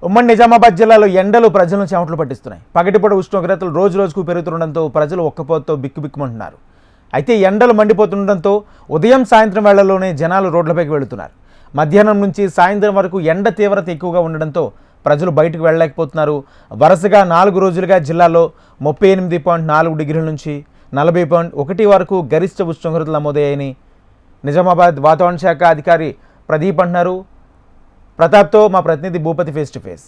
ఉమ్మడి నిజామాబాద్ జిల్లాలో ఎండలు ప్రజలను చెమటలు పట్టిస్తున్నాయి. పగటిపూట ఉష్ణోగ్రతలు రోజు రోజుకు పెరుగుతుండడంతో ప్రజలు ఒక్కపోతతో బిక్కుబిక్కుమంటున్నారు. అయితే ఎండలు మండిపోతుండడంతో ఉదయం సాయంత్రం వేళల్లోనే జనాలు రోడ్లపైకి వెళుతున్నారు. మధ్యాహ్నం నుంచి సాయంత్రం వరకు ఎండ తీవ్రత ఎక్కువగా ఉండడంతో ప్రజలు బయటకు వెళ్ళలేకపోతున్నారు. వరుసగా 4 రోజులుగా జిల్లాలో 38.4 డిగ్రీల నుంచి 40.1 వరకు గరిష్ట ఉష్ణోగ్రతలు నమోదయ్యాయని నిజామాబాద్ వాతావరణ శాఖ అధికారి ప్రదీప్ అంటున్నారు. ప్రతాప్తో మా ప్రతినిధి భూపతి ఫేస్ టు ఫేస్.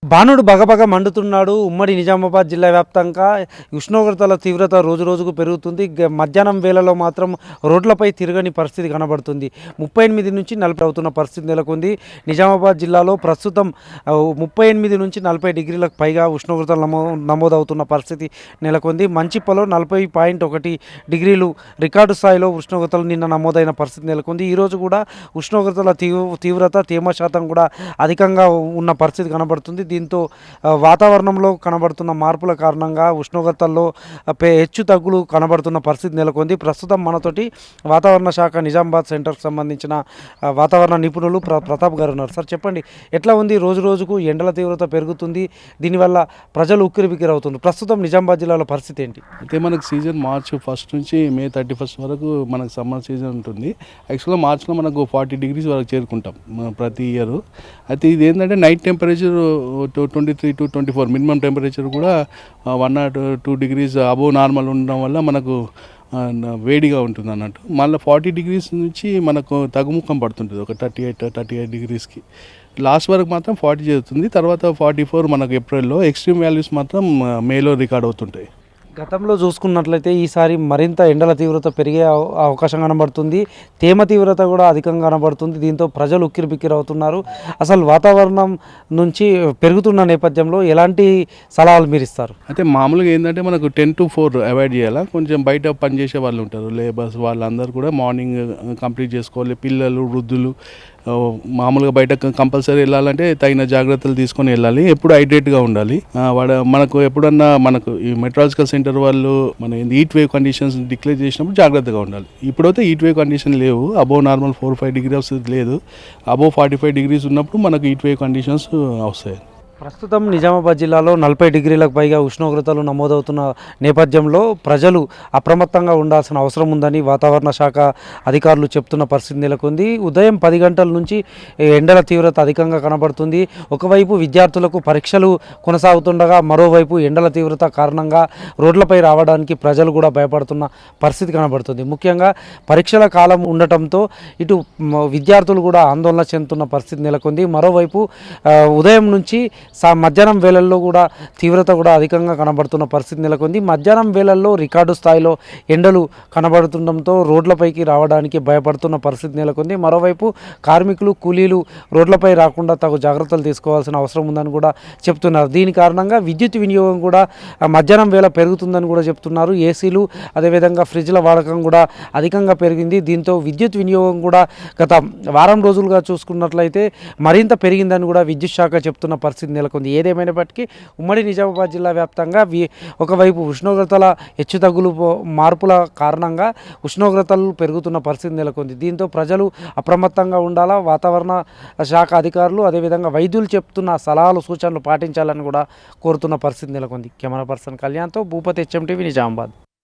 బాణుడు బగబగ మండుతున్నాడు. ఉమ్మడి నిజామాబాద్ జిల్లా వ్యాప్తంగా ఉష్ణోగ్రతల తీవ్రత రోజు రోజుకు పెరుగుతుంది. మధ్యాహ్నం వేళలో మాత్రం రోడ్లపై తిరగని పరిస్థితి కనబడుతుంది. 38 నుంచి 40 అవుతున్న పరిస్థితి నెలకొంది. నిజామాబాద్ జిల్లాలో ప్రస్తుతం 38 నుంచి 40 డిగ్రీలకు పైగా ఉష్ణోగ్రతలు నమోదవుతున్న పరిస్థితి నెలకొంది. మంచిప్పలో 40.1 డిగ్రీలు రికార్డు స్థాయిలో ఉష్ణోగ్రతలు నిన్న నమోదైన పరిస్థితి నెలకొంది. ఈరోజు కూడా ఉష్ణోగ్రతల తీవ్రత తేమ శాతం కూడా అధికంగా ఉన్న పరిస్థితి కనబడుతుంది. దీంతో వాతావరణంలో కనబడుతున్న మార్పుల కారణంగా ఉష్ణోగ్రతల్లో హెచ్చు తగ్గులు కనబడుతున్న పరిస్థితి నెలకొంది. ప్రస్తుతం మనతోటి వాతావరణ శాఖ నిజామాబాద్ సెంటర్కి సంబంధించిన వాతావరణ నిపుణులు ప్రతాప్ గారు ఉన్నారు. సార్ చెప్పండి, ఎట్లా ఉంది? రోజు రోజుకు ఎండల తీవ్రత పెరుగుతుంది, దీనివల్ల ప్రజలు ఉక్కిరిబిక్కిరి అవుతుంది. ప్రస్తుతం నిజామాబాద్ జిల్లాలో పరిస్థితి ఏంటి? అయితే మనకు సీజన్ మార్చ్ 1 నుంచి మే 31 వరకు మనకు సమ్మర్ సీజన్ ఉంటుంది. యాక్చువల్గా మార్చ్లో మనకు 40 డిగ్రీస్ వరకు చేరుకుంటాం ప్రతి ఇయర్. అయితే ఇది ఏంటంటే night temperature 23 to 24 minimum temperature కూడా 1 or 2 డిగ్రీస్ అబోవ్ నార్మల్ ఉండడం వల్ల మనకు వేడిగా ఉంటుంది అన్నట్టు. మళ్ళీ 40 డిగ్రీస్ నుంచి మనకు తగ్గుముఖం పడుతుంటుంది ఒక 38 డిగ్రీస్కి. లాస్ట్ వరకు మాత్రం 40 చేరుతుంది. తర్వాత 44 మనకు ఏప్రిల్లో. ఎక్స్ట్రీమ్ వాల్యూస్ మాత్రం మేలో రికార్డ్ అవుతుంటాయి. గతంలో చూసుకున్నట్లయితే ఈసారి మరింత ఎండల తీవ్రత పెరిగే అవకాశం కనబడుతుంది. తేమ తీవ్రత కూడా అధికంగా కనబడుతుంది. దీంతో ప్రజలు ఉక్కిరిబిక్కిరి అవుతున్నారు. అసలు వాతావరణం నుంచి పెరుగుతున్న నేపథ్యంలో ఎలాంటి సలహాలు మీరు ఇస్తారు? అయితే మామూలుగా ఏంటంటే మనకు 10 to 4 అవాయిడ్ చేయాలా. కొంచెం బయట పనిచేసే వాళ్ళు ఉంటారు, లేబర్స్, వాళ్ళందరూ కూడా మార్నింగ్ కంప్లీట్ చేసుకోవాలి. పిల్లలు, వృద్ధులు మామూలుగా బయట కంపల్సరీ వెళ్ళాలంటే తగిన జాగ్రత్తలు తీసుకొని వెళ్ళాలి. ఎప్పుడు హైడ్రేట్గా ఉండాలి. మనకు ఎప్పుడన్నా మనకు ఈ మెట్రాలజికల్ సెంటర్ వాళ్ళు మన హీట్ వేవ్ కండిషన్స్ డిక్లేర్ చేసినప్పుడు జాగ్రత్తగా ఉండాలి. ఇప్పుడైతే హీట్ వేవ్ కండిషన్ లేవు. అబోవ్ నార్మల్ 4-5 డిగ్రీస్ లేదు. అబోవ్ 45 డిగ్రీస్ ఉన్నప్పుడు మనకు హీట్ వేవ్ కండిషన్స్ వస్తాయి. ప్రస్తుతం నిజామాబాద్ జిల్లాలో 40 డిగ్రీలకు పైగా ఉష్ణోగ్రతలు నమోదవుతున్న నేపథ్యంలో ప్రజలు అప్రమత్తంగా ఉండాల్సిన అవసరం ఉందని వాతావరణ శాఖ అధికారులు చెప్తున్న పరిస్థితి నెలకొంది. ఉదయం 10 గంటల నుంచి ఎండల తీవ్రత అధికంగా కనబడుతుంది. ఒకవైపు విద్యార్థులకు పరీక్షలు కొనసాగుతుండగా మరోవైపు ఎండల తీవ్రత కారణంగా రోడ్లపై రావడానికి ప్రజలు కూడా భయపడుతున్న పరిస్థితి కనబడుతుంది. ముఖ్యంగా పరీక్షల కాలం ఉండటంతో ఇటు విద్యార్థులు కూడా ఆందోళన చెందుతున్న పరిస్థితి నెలకొంది. మరోవైపు ఉదయం నుంచి మధ్యాహ్నం వేళల్లో కూడా తీవ్రత కూడా అధికంగా కనబడుతున్న పరిస్థితి నెలకొంది. మధ్యాహ్నం వేళల్లో రికార్డు స్థాయిలో ఎండలు కనబడుతుండడంతో రోడ్లపైకి రావడానికి భయపడుతున్న పరిస్థితి నెలకొంది. మరోవైపు కార్మికులు, కూలీలు రోడ్లపై రాకుండా తగు జాగ్రత్తలు తీసుకోవాల్సిన అవసరం ఉందని కూడా చెప్తున్నారు. దీని కారణంగా విద్యుత్ వినియోగం కూడా మధ్యాహ్నం వేళ పెరుగుతుందని కూడా చెప్తున్నారు. ఏసీలు అదేవిధంగా ఫ్రిడ్జ్ల వాడకం కూడా అధికంగా పెరిగింది. దీంతో విద్యుత్ వినియోగం కూడా గత వారం రోజులుగా చూసుకున్నట్లయితే మరింత పెరిగిందని కూడా విద్యుత్ శాఖ చెప్తున్న పరిస్థితి నెలకొంది. ఏదేమైనప్పటికీ ఉమ్మడి నిజామాబాద్ జిల్లా వ్యాప్తంగా ఒకవైపు ఉష్ణోగ్రతల హెచ్చుతగ్గులు మార్పుల కారణంగా ఉష్ణోగ్రతలు పెరుగుతున్న పరిస్థితి నెలకొంది. దీంతో ప్రజలు అప్రమత్తంగా ఉండాలా. వాతావరణ శాఖ అధికారులు అదేవిధంగా వైద్యులు చెప్తున్న సలహాలు, సూచనలు పాటించాలని కూడా కోరుతున్న పరిస్థితి నెలకొంది. కెమెరా పర్సన్ కళ్యాణ్తో భూపతి, HM TV, నిజామాబాద్.